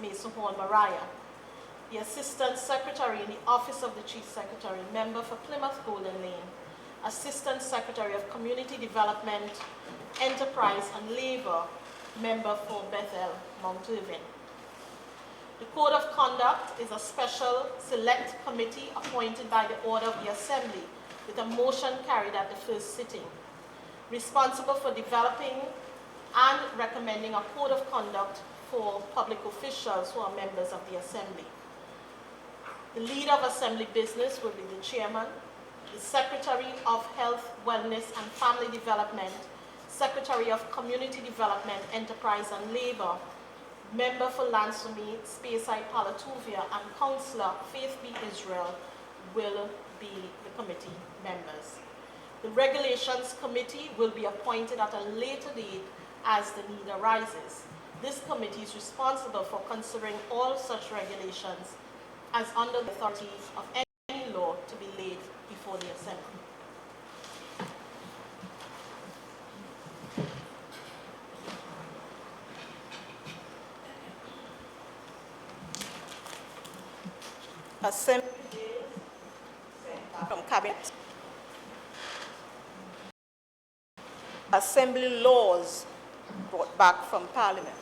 Mason Hall, Mariah. The Assistant Secretary in the Office of the Chief Secretary, member for Plymouth Golden Lane. Assistant Secretary of Community Development, Enterprise and Labor, member for Bethel, Mount Irving. The Code of Conduct is a special select committee appointed by the order of the Assembly with a motion carried at the first sitting, responsible for developing and recommending a code of conduct for public officials who are members of the Assembly. The leader of Assembly business will be the chairman, the Secretary of Health, Wellness and Family Development, Secretary of Community Development, Enterprise and Labor, member for Lansome, Speyside, Palatuvia, and Councillor Faith B. Israel will be the committee members. The Regulations Committee will be appointed at a later date as the need arises. This committee is responsible for considering all such regulations as under the authority of any law to be laid before the Assembly. Assembly from Cabinet. Assembly laws brought back from Parliament.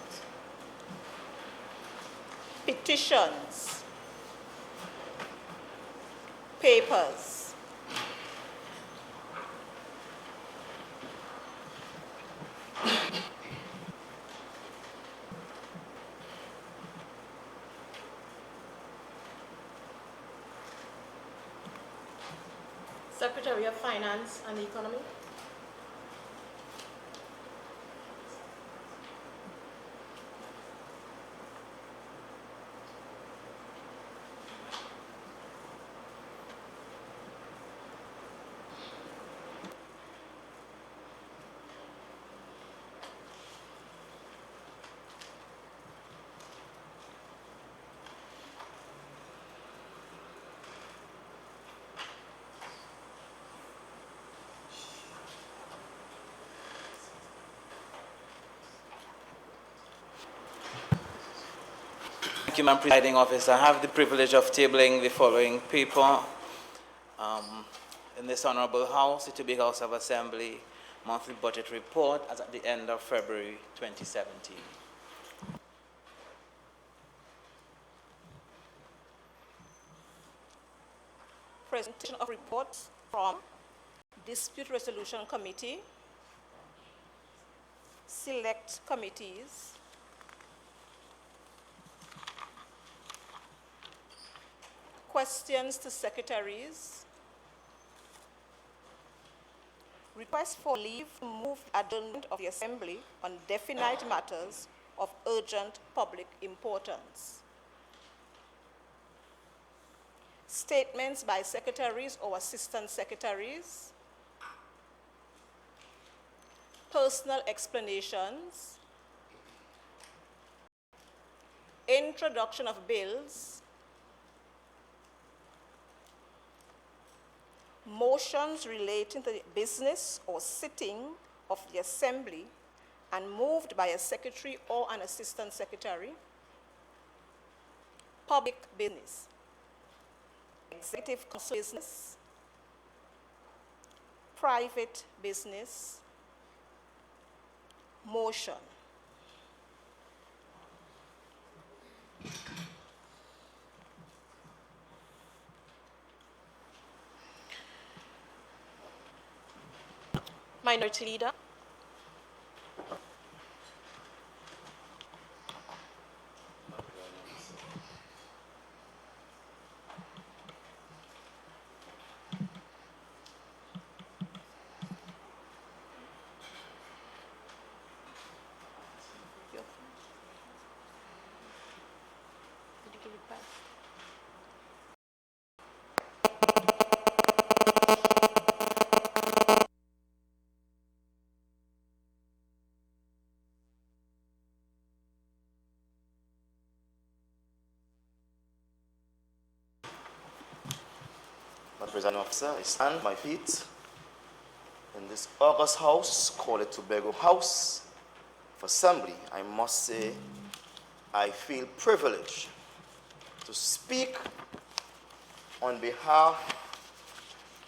Petitions. Papers. Secretary of Finance and Economy. Thank you, Madam Presiding Officer. I have the privilege of tabling the following paper in this Honorable House, the Tobago House of Assembly Monthly Budget Report as at the end of February 2017. Presentation of reports from Dispute Resolution Committee, Select Committees, questions to secretaries, request for leave to move adjournment of the Assembly on definite matters of urgent public importance, statements by secretaries or assistant secretaries, personal explanations, introduction of bills, motions relating to the business or sitting of the Assembly and moved by a secretary or an assistant secretary, public business, executive council business, private business, motion. Minority Leader. Presiding Officer, I stand on my feet in this August House, call it Tobago House of Assembly. I must say I feel privileged to speak on behalf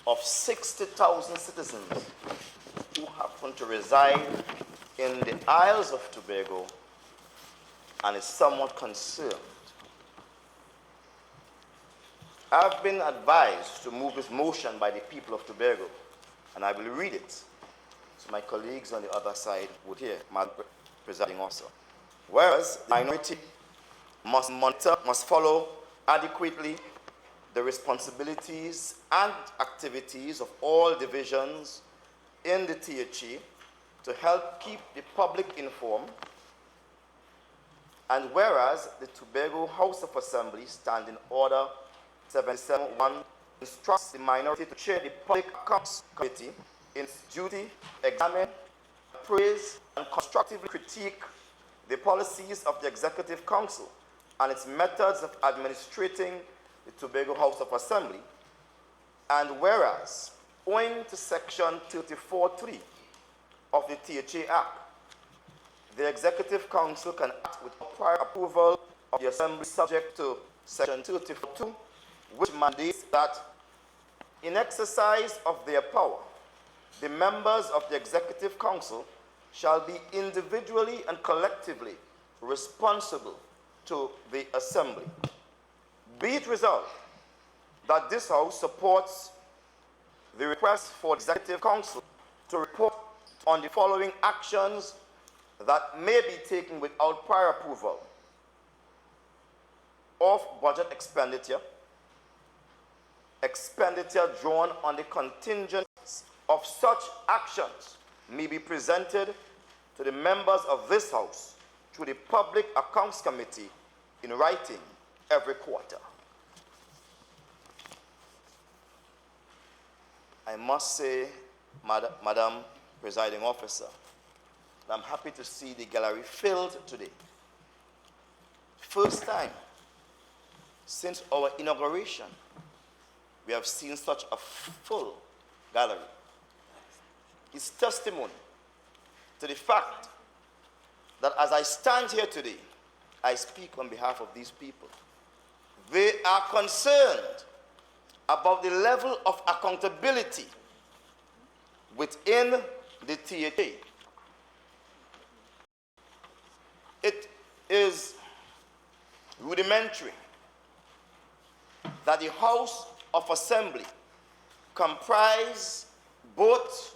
of 60,000 citizens who happen to reside in the Isles of Tobago and is somewhat concerned. I've been advised to move this motion by the people of Tobago, and I will read it so my colleagues on the other side would hear, Madam Presiding Officer. Whereas the minority must monitor, must follow adequately the responsibilities and activities of all divisions in the THE to help keep the public informed. And whereas the Tobago House of Assembly Standing Order 771 instructs the minority to chair the Public Accounts Committee in its duty, examine, praise, and constructively critique the policies of the Executive Council and its methods of administrating the Tobago House of Assembly. And whereas, owing to Section 34(3) of the THA Act, the Executive Council can act with prior approval of the Assembly subject to Section 34(2), which mandates that in exercise of their power, the members of the Executive Council shall be individually and collectively responsible to the Assembly. Be it resolved that this House supports the request for the Executive Council to report on the following actions that may be taken without prior approval of budget expenditure drawn on the contingents of such actions may be presented to the members of this House through the Public Accounts Committee in writing every quarter. I must say, Madam Presiding Officer, that I'm happy to see the gallery filled today. First time since our inauguration, we have seen such a full gallery. It's testimony to the fact that as I stand here today, I speak on behalf of these people. They are concerned about the level of accountability within the THA. It is rudimentary that the House of Assembly comprise both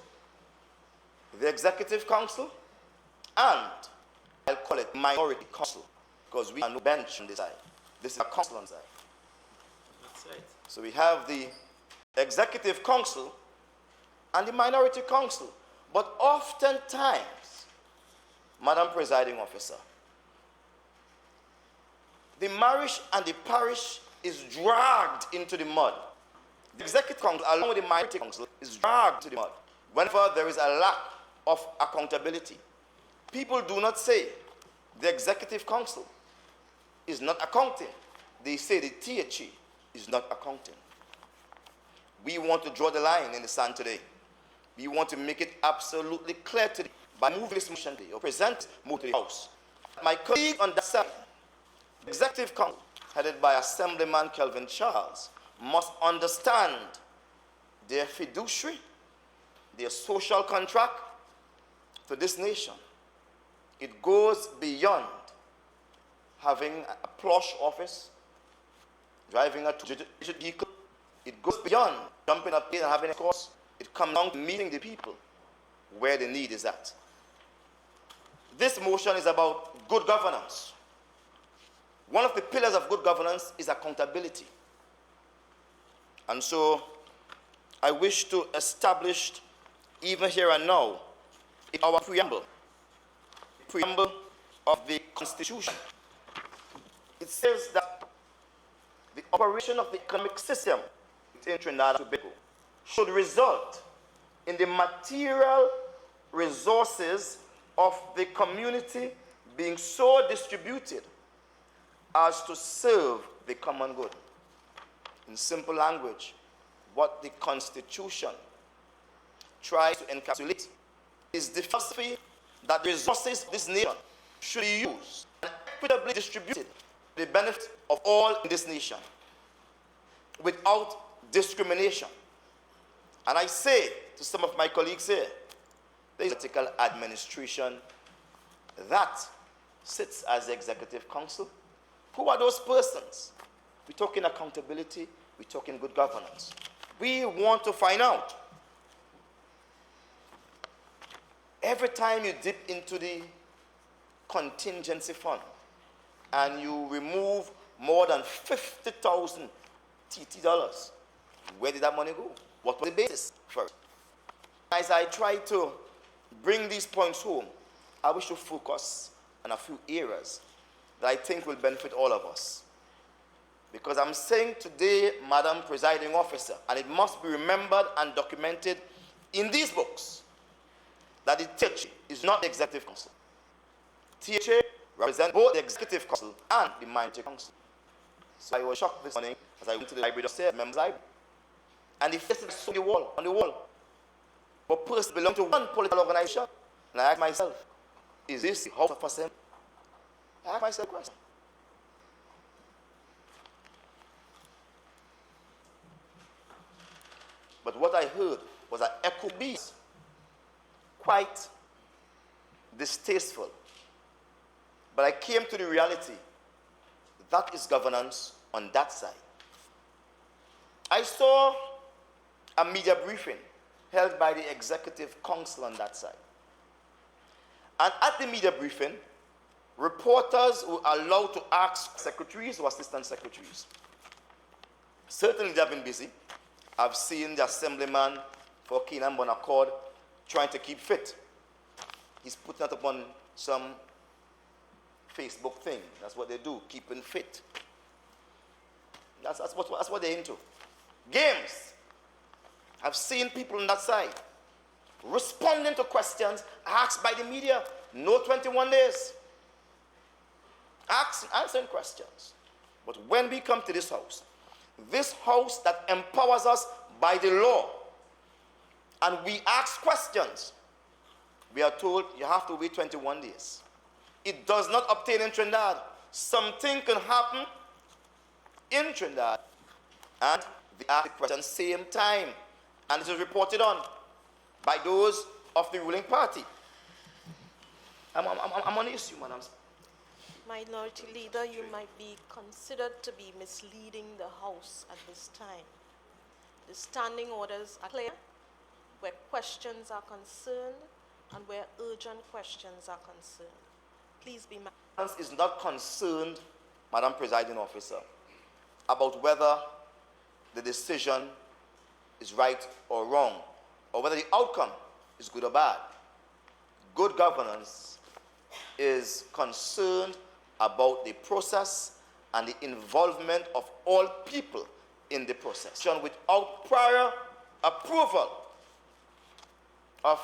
the Executive Council and I'll call it Minority Council, because we are no bench on this side. This is a council on the side. That's right. So we have the Executive Council and the Minority Council. But oftentimes, Madam Presiding Officer, the marish and the parish is dragged into the mud. The Executive Council, along with the Minority Council, is dragged to the mud whenever there is a lack of accountability. People do not say the Executive Council is not accounting. They say the THE is not accounting. We want to draw the line in the sand today. We want to make it absolutely clear today by moving this motion today or present more to the House. My colleague on that side, the Executive Council, headed by Assemblyman Kelvin Charles, must understand their fiduciary, their social contract to this nation. It goes beyond having a plush office, driving a two-digit vehicle. It goes beyond jumping up here and having a course. It comes down to meeting the people where the need is at. This motion is about good governance. One of the pillars of good governance is accountability. And so I wish to establish, even here and now, in our preamble of the Constitution. It says that the operation of the economic system within Trinidad and Tobago should result in the material resources of the community being so distributed as to serve the common good. In simple language, what the Constitution tries to encapsulate is the philosophy that the resources of this nation should be used and equitably distributed for the benefit of all in this nation without discrimination. And I say to some of my colleagues here, there is a political administration that sits as the Executive Council. Who are those persons? We're talking accountability, we're talking good governance. We want to find out. Every time you dip into the contingency fund and you remove more than 50,000 TT dollars, where did that money go? What was the basis for it? As I try to bring these points home, I wish to focus on a few areas that I think will benefit all of us. Because I'm saying today, Madam Presiding Officer, and it must be remembered and documented in these books, that the THA is not the Executive Council. THA represents both the Executive Council and the Minority Council. So I was shocked this morning as I went to the library upstairs, members' library, and the face is on the wall. But persons belong to one political organization. And I ask myself, is this the House of Assembly? I ask myself a question. But what I heard was an echo beat, quite distasteful. But I came to the reality that is governance on that side. I saw a media briefing held by the Executive Council on that side. And at the media briefing, reporters were allowed to ask secretaries or assistant secretaries. Certainly they have been busy. I've seen the assemblyman for Keenan Bonaccord trying to keep fit. He's putting that up on some Facebook thing. That's what they do, keeping fit. That's what they're into. Games. I've seen people on that side responding to questions asked by the media. No 21 days. Answering questions. But when we come to this house that empowers us by the law, and we ask questions, we are told you have to wait 21 days. It does not obtain in Trinidad. Something can happen in Trinidad, and they ask the question same time, and it is reported on by those of the ruling party. I'm on the issue, madam. Minority Leader, you might be considered to be misleading the House at this time. The standing orders are clear where questions are concerned and where urgent questions are concerned. Please be mindful. Is not concerned, Madam Presiding Officer, about whether the decision is right or wrong, or whether the outcome is good or bad. Good governance is concerned about the process and the involvement of all people in the process, without prior approval of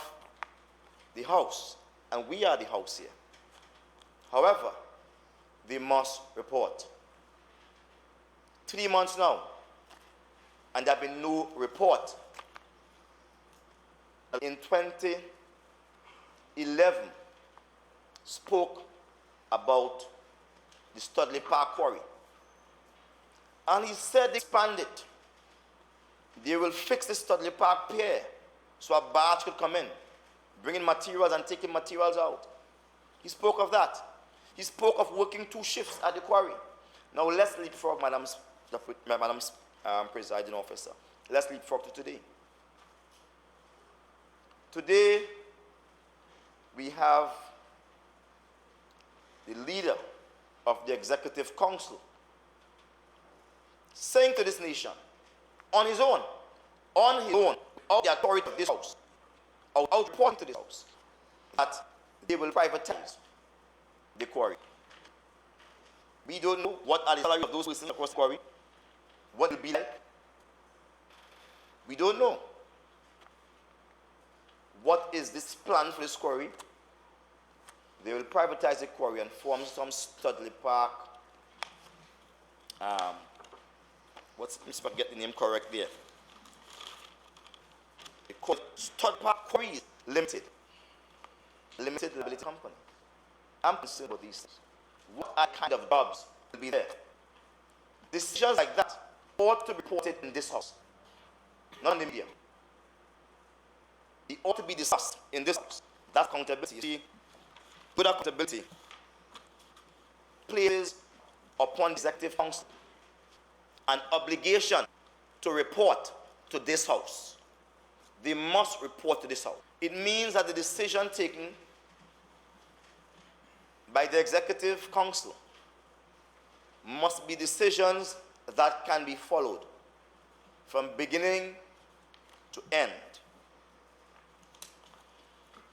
the House, and we are the House here. However, they must report. 3 months now, and there have been no report. In 2011, spoke about the Studley Park quarry. And he said they expand it. They will fix the Studley Park pier so a barge could come in, bringing materials and taking materials out. He spoke of that. He spoke of working 2 shifts at the quarry. Now let's leapfrog, Madam's Presiding Officer. Let's leapfrog to today. Today, we have the leader of the Executive Council saying to this nation, on his own, without the authority of this House, without reporting to this House, that they will privatize the quarry. We don't know what are the salaries of those persons across the quarry, what it will be like. We don't know. What is this plan for this quarry? They will privatize the quarry and form some Studley Park. Let me see if I get the name correct there. They call it Studley Park Quarries Limited. Limited liability company. I'm concerned about these things. what kind of jobs will be there. Decisions like that ought to be reported in this house, not in the media. It ought to be discussed in this house. That's accountability. You see, good accountability places upon the executive council an obligation to report to this house. They must report to this house. It means that the decision taken by the executive council must be decisions that can be followed from beginning to end.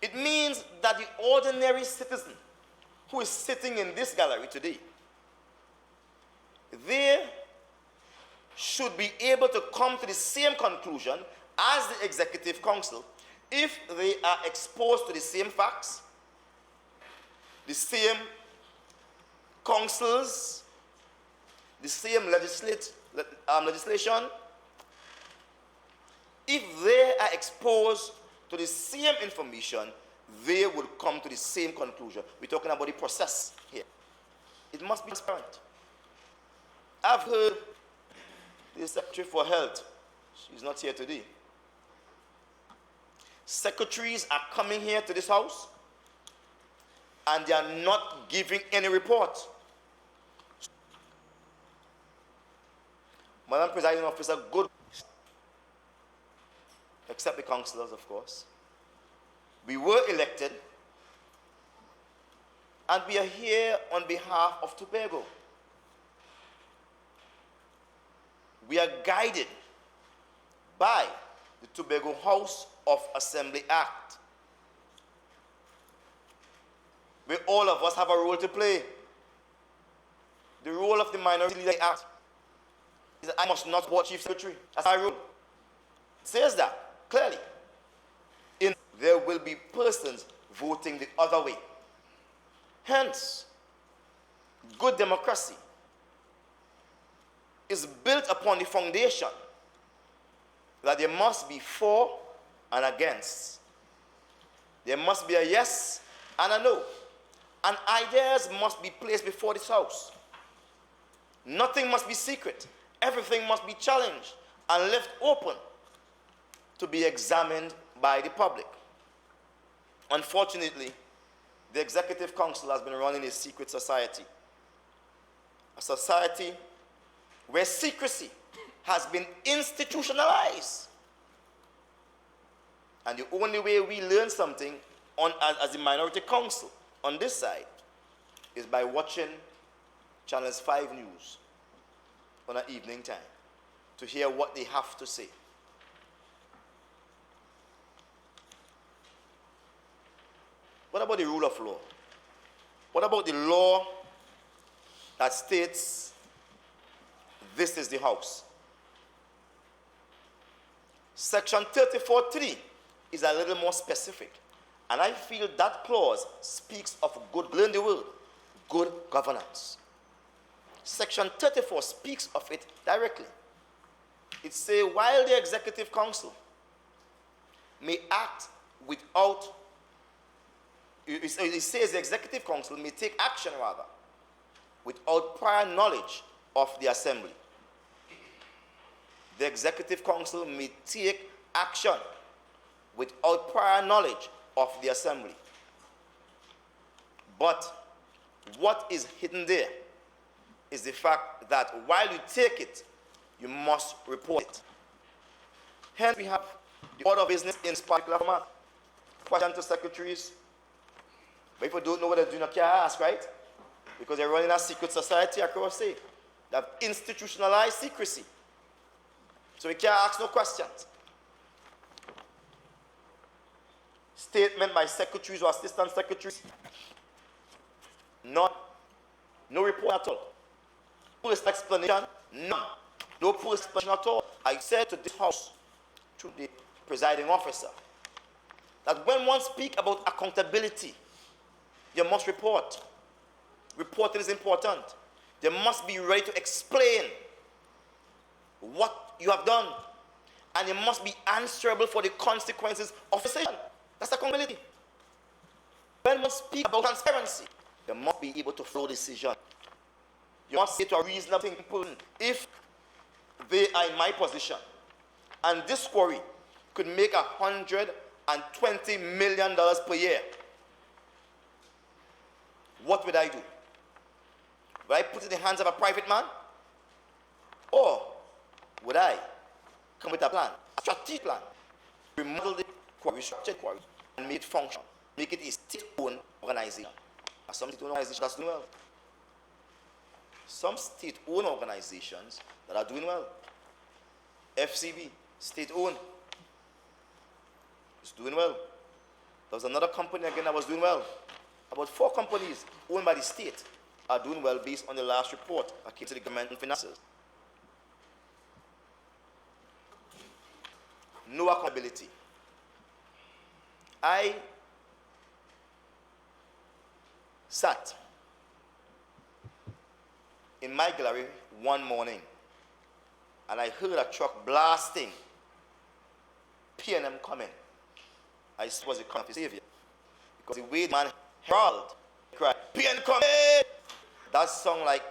It means that the ordinary citizen who is sitting in this gallery today, they should be able to come to the same conclusion as the executive council if they are exposed to the same facts, the same councils, the same legislation. If they are exposed to the same information, they will come to the same conclusion. We're talking about the process here. It must be transparent. I've heard the Secretary for Health, she's not here today. Secretaries are coming here to this house and they are not giving any report. Madam Presiding Officer, good, except the councillors, of course. We were elected, and we are here on behalf of Tobago. We are guided by the Tobago House of Assembly Act, where all of us have a role to play. The role of the Minority Leader Act is that I must not support Chief Secretary. That's my rule. It says that clearly. There will be persons voting the other way. Hence, good democracy is built upon the foundation that there must be for and against. There must be a yes and a no. And ideas must be placed before this house. Nothing must be secret. Everything must be challenged and left open to be examined by the public. Unfortunately, the Executive Council has been running a secret society. A society where secrecy has been institutionalized. And the only way we learn something as a minority council on this side is by watching Channels 5 News on an evening time to hear what they have to say. What about the rule of law? What about the law that states this is the house? Section 34.3 is a little more specific. And I feel that clause speaks of good, learn the word, good governance. Section 34 speaks of it directly. It says, while the Executive Council may act without, it says the Executive Council may take action, rather, without prior knowledge of the Assembly. The Executive Council may take action without prior knowledge of the Assembly. But what is hidden there is the fact that while you take it, you must report it. Hence, we have the order of business in this particular format. Question to secretaries. But if you don't know what they're doing, you can't ask, right? Because they're running a secret society across the state. They have institutionalized secrecy. So we can't ask no questions. Statement by secretaries or assistant secretaries. No report at all. Full explanation? None. No full explanation at all. I said to this house, to the presiding officer, that when one speaks about accountability, you must report. Reporting is important. You must be ready to explain what you have done. And you must be answerable for the consequences of the decision. That's accountability. When one speaks about transparency, You must be able to follow decision. You must say to a reasonable person, if they are in my position, and this quarry could make $120 million per year, what would I do? Would I put it in the hands of a private man? Or would I come with a plan, a strategic plan, remodel the quarry, structure the quarry, and make it function, make it a state-owned organization? Some state-owned organizations that's doing well. Some state-owned organizations that are doing well. FCB, state-owned, is doing well. There was another company again that was doing well. About 4 companies owned by the state are doing well based on the last report that came to the government and finances. No accountability. I sat in my gallery one morning and I heard a truck blasting, P&M coming. I was a kind of savior because the way the man heralded, cried, P&M coming! That sounded like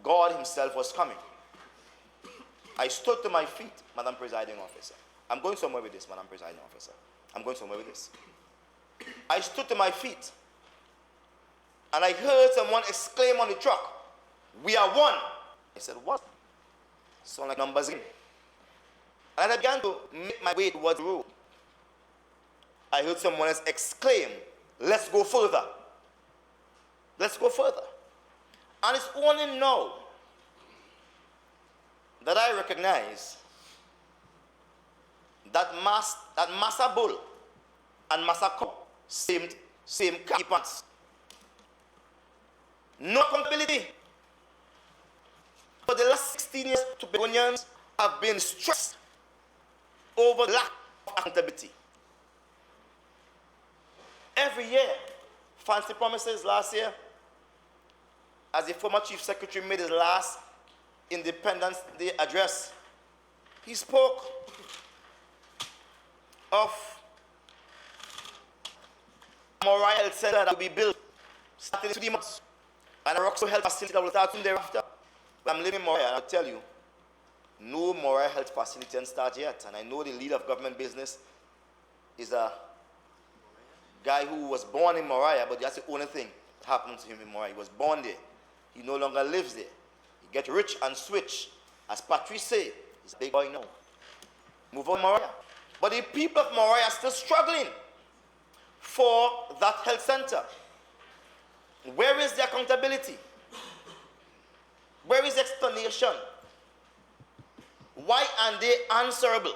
God himself was coming. I stood to my feet, Madam Presiding Officer. I'm going somewhere with this, Madam Presiding Officer. I'm going somewhere with this. I stood to my feet and I heard someone exclaim on the truck, "We are one." I said, "What?" Sound like numbers again. And I began to make my way towards the road. I heard someone else exclaim, "Let's go further. Let's go further." And it's only now that I recognize that Massa Bull and Massa Cow, same khaki pants. No accountability. For the last 16 years, Tobagonians have been stressed over lack of accountability. Every year, fancy promises. Last year, as the former Chief Secretary made his last Independence Day address, he spoke of Moriah Health Center that will be built starting in 3 months, and a Roxbury Health facility that will start soon thereafter. But I'm living in Moriah, and I'll tell you, no Moriah Health facility can start yet. And I know the leader of government business is a guy who was born in Moriah, but that's the only thing that happened to him in Moriah. He was born there. He no longer lives there. He get rich and switch. As Patrice say, he's a big boy now. Move on, Moriah. But the people of Moriah are still struggling for that health center. Where is the accountability? Where is the explanation? Why aren't they answerable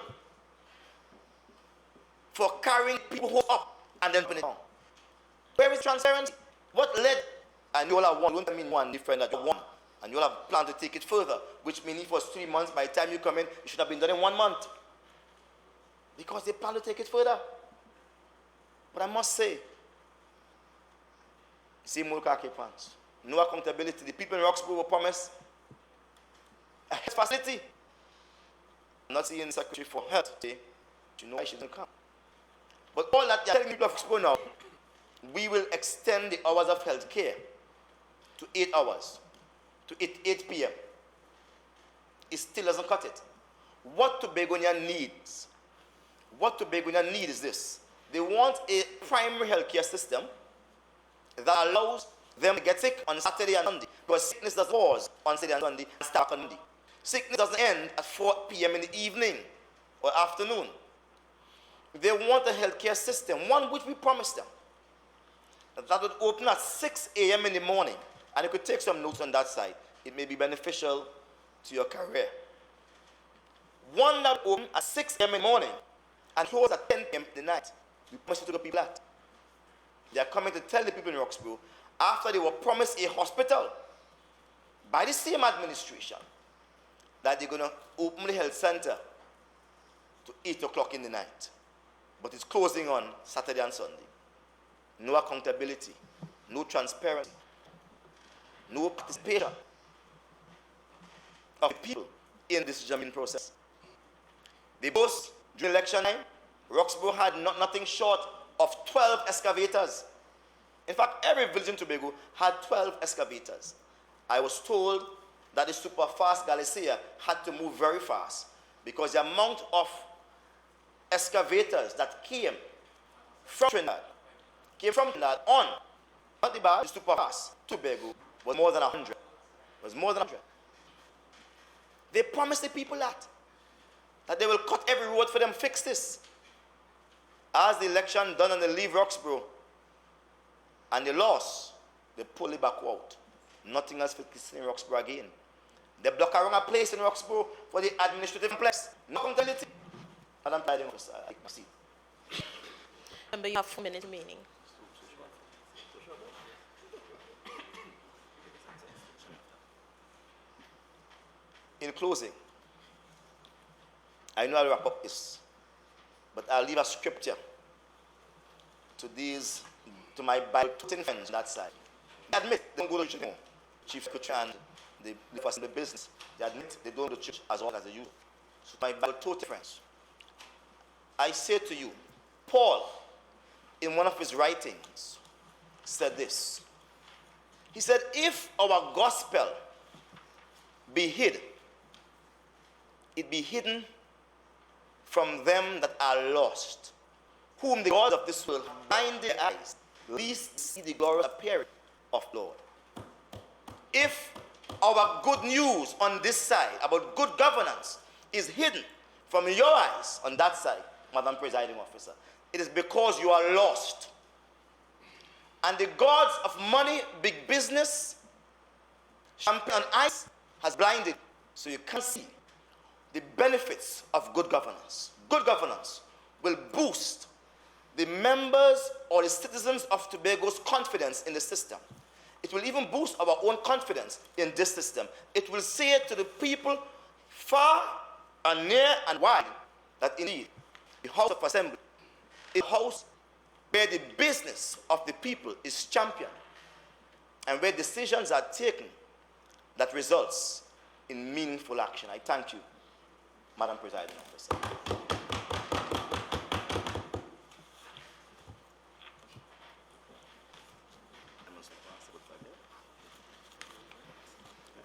for carrying people up and then putting it down? Where is transparency? What led? And you all have one. Don't mean one different that you one. And you all have planned to take it further, which means if it was 3 months, by the time you come in, it should have been done in 1 month. Because they plan to take it further. But I must say, same old khaki pants. No accountability. The people in Roxbury were promised a health facility. I'm not seeing the Secretary for Health today. You know why she didn't come. But all that you're telling people of Roxbury now, we will extend the hours of health care to 8 hours, to 8 p.m. It still doesn't cut it. What Tobagonian needs, is this. They want a primary health care system that allows them to get sick on Saturday and Sunday, because sickness doesn't pause on Saturday and Sunday and start on Monday. Sickness doesn't end at 4 p.m. in the evening or afternoon. They want a healthcare system, one which we promised them, that would open at 6 a.m. in the morning. And you could take some notes on that side. It may be beneficial to your career. One that would open at 6 a.m. in the morning and close at 10 p.m. in the night. We promised to the people that. They are coming to tell the people in Roxbury, after they were promised a hospital by the same administration, that they're going to open the health center to 8 o'clock in the night. But it's closing on Saturday and Sunday. No accountability, no transparency, no participation of the people in this decision process. They boast during election time, Roxbury had nothing short of 12 excavators In fact, every village in Tobago had 12 excavators. I was told that the super fast Galicia had to move very fast because the amount of excavators that came from Trinidad on, not the bar, the super fast, Tobago, was more than 100. Was more than 100. They promised the people that they will cut every road for them, fix this. As the election done and they leave Roxborough and they lost, they pull it back out. Nothing else fixed in Roxborough again. They block around a place in Roxborough for the administrative complex. No accountability. Madam Presiding Officer, I take my seat. Remember, you have 4 minutes remaining. In closing, I know I'll wrap up this, but I'll leave a scripture to my Bible friends on that side. They admit they don't go to church anymore. Chief Secretary and the person in the business, they admit they don't go to church as often as they used. So my Bible total friends, I say to you, Paul, in one of his writings, said this. He said, if our gospel be hid, it be hidden from them that are lost, whom the God of this world blind their eyes, lest see the glorious appearing of the Lord. If our good news on this side about good governance is hidden from your eyes on that side, Madam Presiding Officer, it is because you are lost. And the gods of money, big business, champagne and ice has blinded, so you can't see the benefits of good governance. Good governance will boost the members or the citizens of Tobago's confidence in the system. It will even boost our own confidence in this system. It will say to the people far and near and wide that indeed the House of Assembly is a house where the business of the people is championed and where decisions are taken that results in meaningful action. I thank you, Madam Presiding Officer.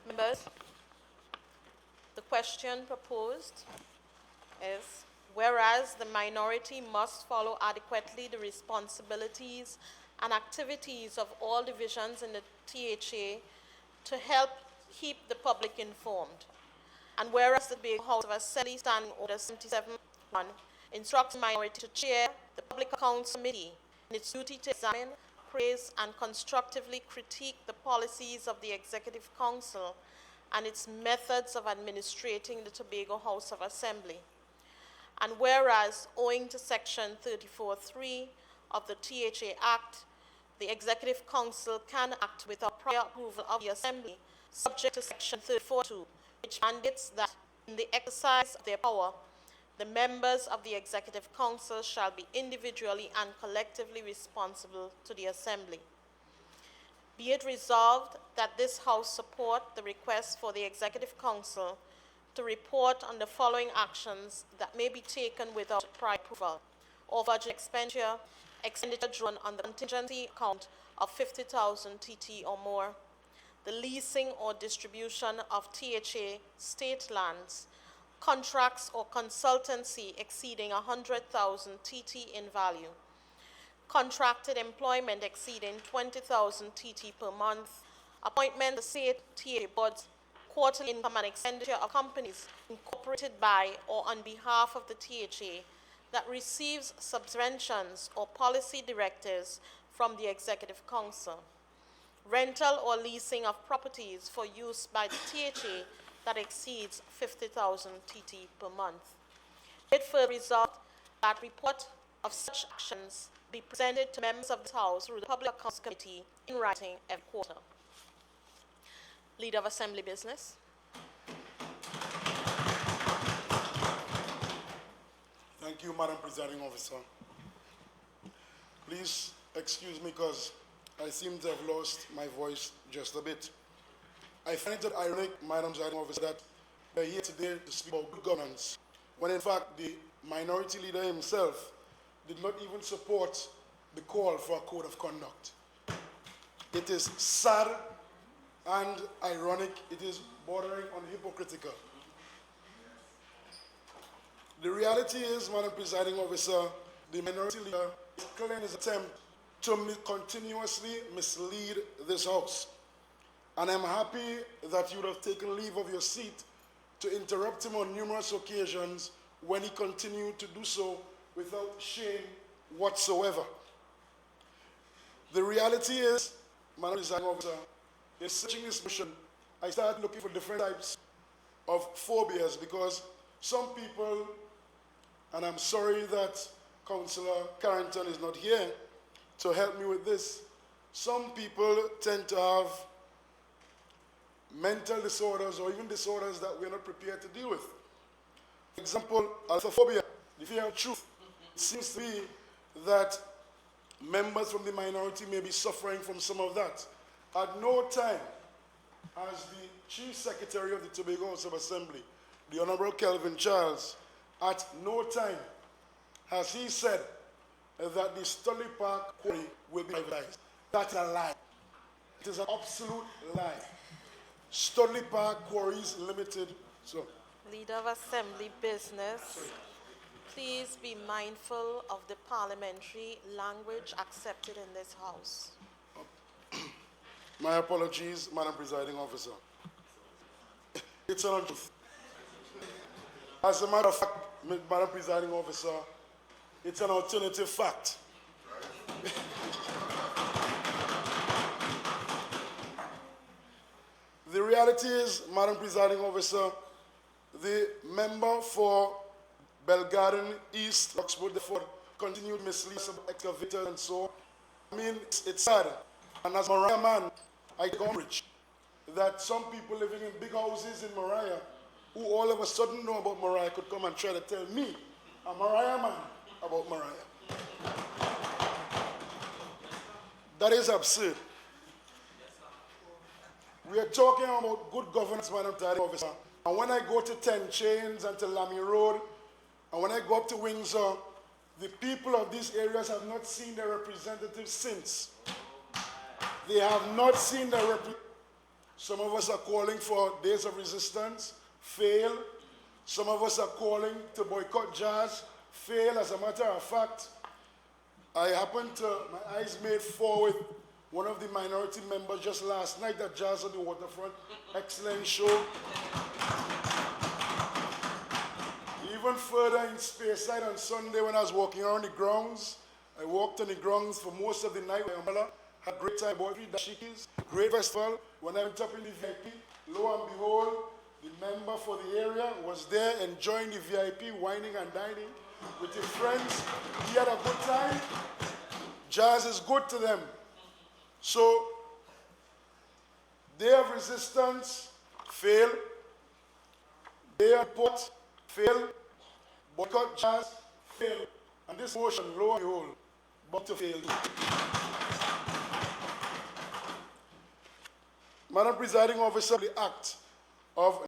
Members, the question proposed is, whereas the minority must follow adequately the responsibilities and activities of all divisions in the THA to help keep the public informed, and whereas the Tobago House of Assembly Standing Order 77-1 instructs the minority to chair the Public Accounts Committee in its duty to examine, praise, and constructively critique the policies of the Executive Council and its methods of administrating the Tobago House of Assembly. And whereas, owing to Section 34(3) of the THA Act, the Executive Council can act without prior approval of the Assembly, subject to Section 34(2), which mandates that in the exercise of their power, the members of the Executive Council shall be individually and collectively responsible to the Assembly. Be it resolved that this House support the request for the Executive Council to report on the following actions that may be taken without prior approval: or budget expenditure drawn on the contingency account of 50,000 TT or more, the leasing or distribution of THA state lands, contracts or consultancy exceeding 100,000 TT in value, contracted employment exceeding 20,000 TT per month, appointment to state THA boards, quarterly income and expenditure of companies incorporated by or on behalf of the THA that receives subventions or policy directives from the Executive Council, rental or leasing of properties for use by the THA that exceeds 50,000 TT per month. It further resolved that report of such actions be presented to members of this House through the Public Accounts Committee in writing every quarter. Leader of Assembly Business. Thank you, Madam Presiding Officer. Please excuse me because I seem to have lost my voice just a bit. I find it ironic, Madam Presiding Officer, that we are here today to speak about good governance, when in fact the minority leader himself did not even support the call for a code of conduct. It is sad and ironic. It is bordering on hypocritical. The reality is, Madam Presiding Officer, the minority leader is clearly in his attempt to continuously mislead this House. And I'm happy that you would have taken leave of your seat to interrupt him on numerous occasions when he continued to do so without shame whatsoever. The reality is, Madam Presiding Officer, in searching this mission, I started looking for different types of phobias because some people, and I'm sorry that Councillor Carrington is not here to help me with this, some people tend to have mental disorders or even disorders that we're not prepared to deal with. For example, alphaphobia, the fear of truth. It seems to be that members from the minority may be suffering from some of that. At no time has the Chief Secretary of the Tobago House of Assembly, the Honorable Kelvin Charles, at no time has he said that the Studley Park quarry will be privatized. That's a lie. It is an absolute lie. Studley Park Quarries Limited. So, Leader of Assembly Business, please be mindful of the parliamentary language accepted in this House. my apologies, Madam Presiding Officer. It's an untruth. As a matter of fact, Madam Presiding Officer, it's an alternative fact. The reality is, Madam Presiding Officer, the member for Belgarden East, Oxford, therefore, continued misleading some excavators and so on. I mean, it's sad. And as Mariah man, I take umbrage that some people living in big houses in Mariah, who all of a sudden know about Mariah, could come and try to tell me, a Mariah man, about Mariah. That is absurd. We are talking about good governance, Madam Presiding Officer. And when I go to 10 Chains and to Lamy Road, and when I go up to Windsor, the people of these areas have not seen their representatives since. They have not seen their representatives. Some of us are calling for days of resistance, fail. Some of us are calling to boycott jazz, fail. As a matter of fact, I happened to, my eyes made forward one of the minority members just last night at Jazz on the Waterfront. Excellent show. Even further in Speyside on Sunday when I was walking around the grounds, I walked on the grounds for most of the night with umbrella, had a great time, bought 3 dashikis, great festival. When I went up in the VIP, lo and behold, the member for the area was there enjoying the VIP, whining and dining with his friends. He had a good time. Jazz is good to them. So, day of resistance, fail. Day of report, fail. Boycott jazz, fail. And this motion, lo and behold, but to fail. Madam Presiding Officer, the act of